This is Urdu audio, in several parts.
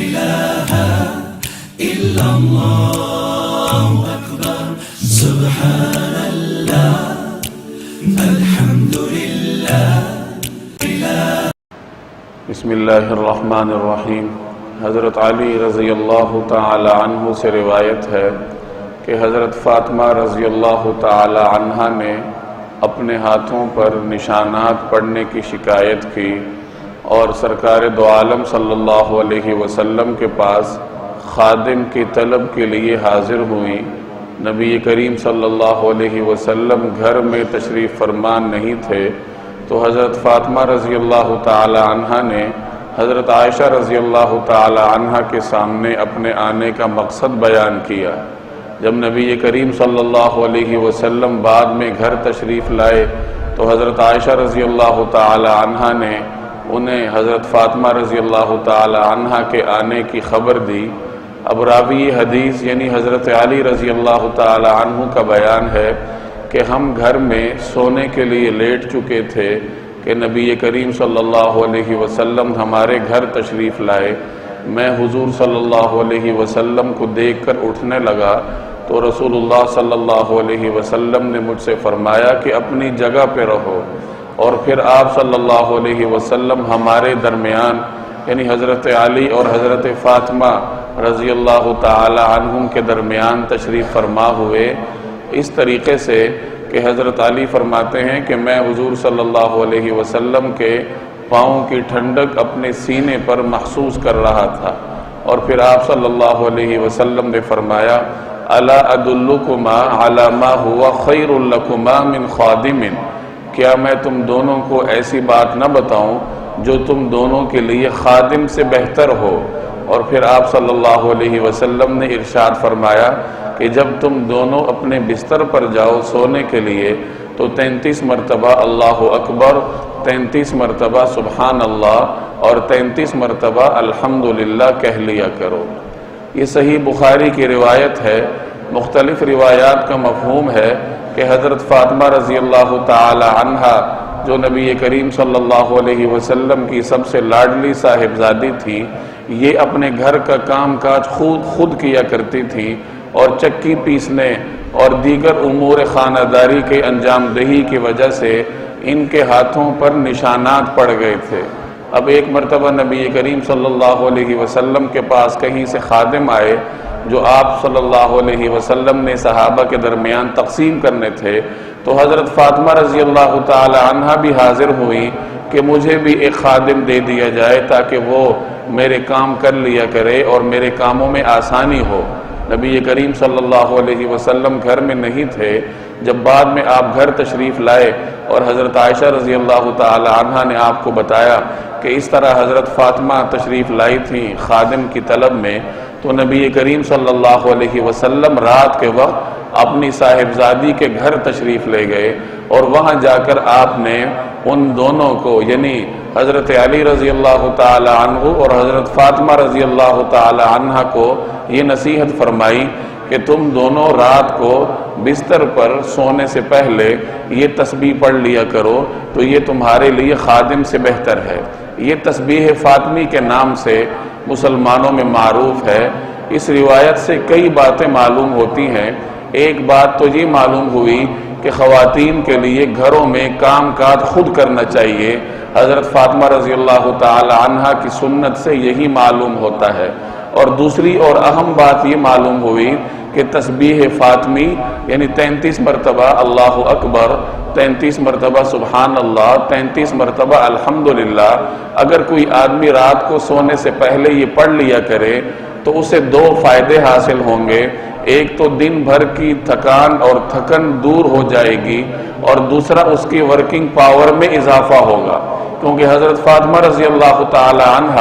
إله إلا الله أكبر سبحان الله الحمد لله بسم اللہ الرحمن الرحیم۔ حضرت علی رضی اللہ تعالی عنہ سے روایت ہے کہ حضرت فاطمہ رضی اللہ تعالی عنہ نے اپنے ہاتھوں پر نشانات پڑنے کی شکایت کی اور سرکار دو عالم صلی اللہ علیہ وسلم کے پاس خادم کی طلب کے لیے حاضر ہوئیں۔ نبی کریم صلی اللہ علیہ وسلم گھر میں تشریف فرمان نہیں تھے تو حضرت فاطمہ رضی اللہ تعالی عنہ نے حضرت عائشہ رضی اللہ تعالی عنہ کے سامنے اپنے آنے کا مقصد بیان کیا۔ جب نبی کریم صلی اللہ علیہ وسلم بعد میں گھر تشریف لائے تو حضرت عائشہ رضی اللہ تعالی عنہ نے انہیں حضرت فاطمہ رضی اللہ تعالی عنہ کے آنے کی خبر دی۔ اب راوی حدیث یعنی حضرت علی رضی اللہ تعالی عنہ کا بیان ہے کہ ہم گھر میں سونے کے لیے لیٹ چکے تھے کہ نبی کریم صلی اللہ علیہ وسلم ہمارے گھر تشریف لائے۔ میں حضور صلی اللہ علیہ وسلم کو دیکھ کر اٹھنے لگا تو رسول اللہ صلی اللہ علیہ وسلم نے مجھ سے فرمایا کہ اپنی جگہ پہ رہو، اور پھر آپ صلی اللہ علیہ وسلم ہمارے درمیان یعنی حضرت علی اور حضرت فاطمہ رضی اللہ تعالی عنہم کے درمیان تشریف فرما ہوئے، اس طریقے سے کہ حضرت علی فرماتے ہیں کہ میں حضور صلی اللہ علیہ وسلم کے پاؤں کی ٹھنڈک اپنے سینے پر محسوس کر رہا تھا، اور پھر آپ صلی اللہ علیہ وسلم نے فرمایا الا ادلکما علی ما هو خیر لکما من خادم، کیا میں تم دونوں کو ایسی بات نہ بتاؤں جو تم دونوں کے لیے خادم سے بہتر ہو؟ اور پھر آپ صلی اللہ علیہ وسلم نے ارشاد فرمایا کہ جب تم دونوں اپنے بستر پر جاؤ سونے کے لیے تو 33 مرتبہ اللہ اکبر، 33 مرتبہ سبحان اللہ اور 33 مرتبہ الحمدللہ کہہ لیا کرو۔ یہ صحیح بخاری کی روایت ہے۔ مختلف روایات کا مفہوم ہے کہ حضرت فاطمہ رضی اللہ تعالی عنہ جو نبی کریم صلی اللہ علیہ وسلم کی سب سے لاڈلی صاحبزادی تھی، یہ اپنے گھر کا کام کاج خود کیا کرتی تھی، اور چکی پیسنے اور دیگر امور خانہ داری کے انجام دہی کی وجہ سے ان کے ہاتھوں پر نشانات پڑ گئے تھے۔ اب ایک مرتبہ نبی کریم صلی اللہ علیہ وسلم کے پاس کہیں سے خادم آئے جو آپ صلی اللہ علیہ وسلم نے صحابہ کے درمیان تقسیم کرنے تھے، تو حضرت فاطمہ رضی اللہ تعالی عنہ بھی حاضر ہوئی کہ مجھے بھی ایک خادم دے دیا جائے تاکہ وہ میرے کام کر لیا کرے اور میرے کاموں میں آسانی ہو۔ نبی کریم صلی اللہ علیہ وسلم گھر میں نہیں تھے۔ جب بعد میں آپ گھر تشریف لائے اور حضرت عائشہ رضی اللہ تعالی عنہ نے آپ کو بتایا کہ اس طرح حضرت فاطمہ تشریف لائی تھیں خادم کی طلب میں، تو نبی کریم صلی اللہ علیہ وسلم رات کے وقت اپنی صاحبزادی کے گھر تشریف لے گئے، اور وہاں جا کر آپ نے ان دونوں کو یعنی حضرت علی رضی اللہ تعالی عنہ اور حضرت فاطمہ رضی اللہ تعالی عنہ کو یہ نصیحت فرمائی کہ تم دونوں رات کو بستر پر سونے سے پہلے یہ تسبیح پڑھ لیا کرو تو یہ تمہارے لیے خادم سے بہتر ہے۔ یہ تسبیح فاطمی کے نام سے مسلمانوں میں معروف ہے۔ اس روایت سے کئی باتیں معلوم ہوتی ہیں۔ ایک بات تو یہ معلوم ہوئی کہ خواتین کے لیے گھروں میں کام کاج خود کرنا چاہیے۔ حضرت فاطمہ رضی اللہ تعالی عنہ کی سنت سے یہی معلوم ہوتا ہے۔ اور دوسری اور اہم بات یہ معلوم ہوئی کہ تسبیح فاطمی یعنی 33 مرتبہ اللہ اکبر، 33 مرتبہ سبحان اللہ، 33 مرتبہ الحمدللہ، اگر کوئی آدمی رات کو سونے سے پہلے یہ پڑھ لیا کرے تو اسے دو فائدے حاصل ہوں گے۔ ایک تو دن بھر کی تھکان اور تھکن دور ہو جائے گی، اور دوسرا اس کی ورکنگ پاور میں اضافہ ہوگا، کیونکہ حضرت فاطمہ رضی اللہ تعالی عنہ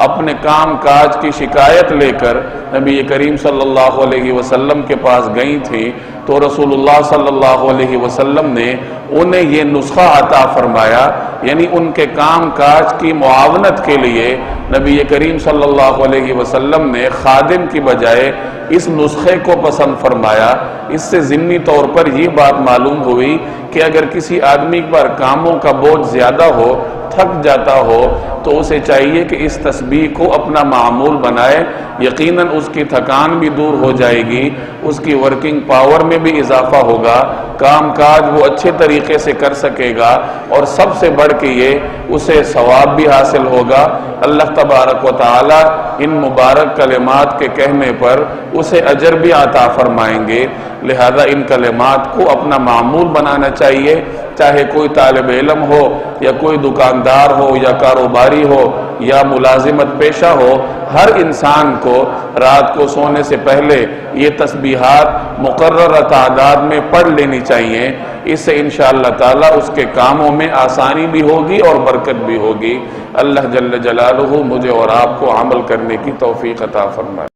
اپنے کام کاج کی شکایت لے کر نبی کریم صلی اللہ علیہ وسلم کے پاس گئی تھی، تو رسول اللہ صلی اللہ علیہ وسلم نے انہیں یہ نسخہ عطا فرمایا، یعنی ان کے کام کاج کی معاونت کے لیے نبی کریم صلی اللہ علیہ وسلم نے خادم کی بجائے اس نسخے کو پسند فرمایا۔ اس سے ضمنی طور پر یہ بات معلوم ہوئی کہ اگر کسی آدمی پر کاموں کا بوجھ زیادہ ہو تھک جاتا ہو تو اسے چاہیے کہ اس تسبیح کو اپنا معمول بنائے، یقیناً اس کی تھکان بھی دور ہو جائے گی، اس کی ورکنگ پاور میں بھی اضافہ ہوگا، کام کاج وہ اچھے طریقے سے کر سکے گا، اور سب سے بڑھ کے یہ اسے ثواب بھی حاصل ہوگا۔ اللہ تبارک و تعالی ان مبارک کلمات کے کہنے پر اسے اجر بھی عطا فرمائیں گے۔ لہذا ان کلمات کو اپنا معمول بنانا چاہیے، چاہے کوئی طالب علم ہو یا کوئی دکاندار ہو یا کاروباری ہو یا ملازمت پیشہ ہو، ہر انسان کو رات کو سونے سے پہلے یہ تسبیحات مقررہ تعداد میں پڑھ لینی چاہیے۔ اس سے انشاءاللہ تعالی اس کے کاموں میں آسانی بھی ہوگی اور برکت بھی ہوگی۔ اللہ جل جلالہ مجھے اور آپ کو عمل کرنے کی توفیق عطا فرمائے۔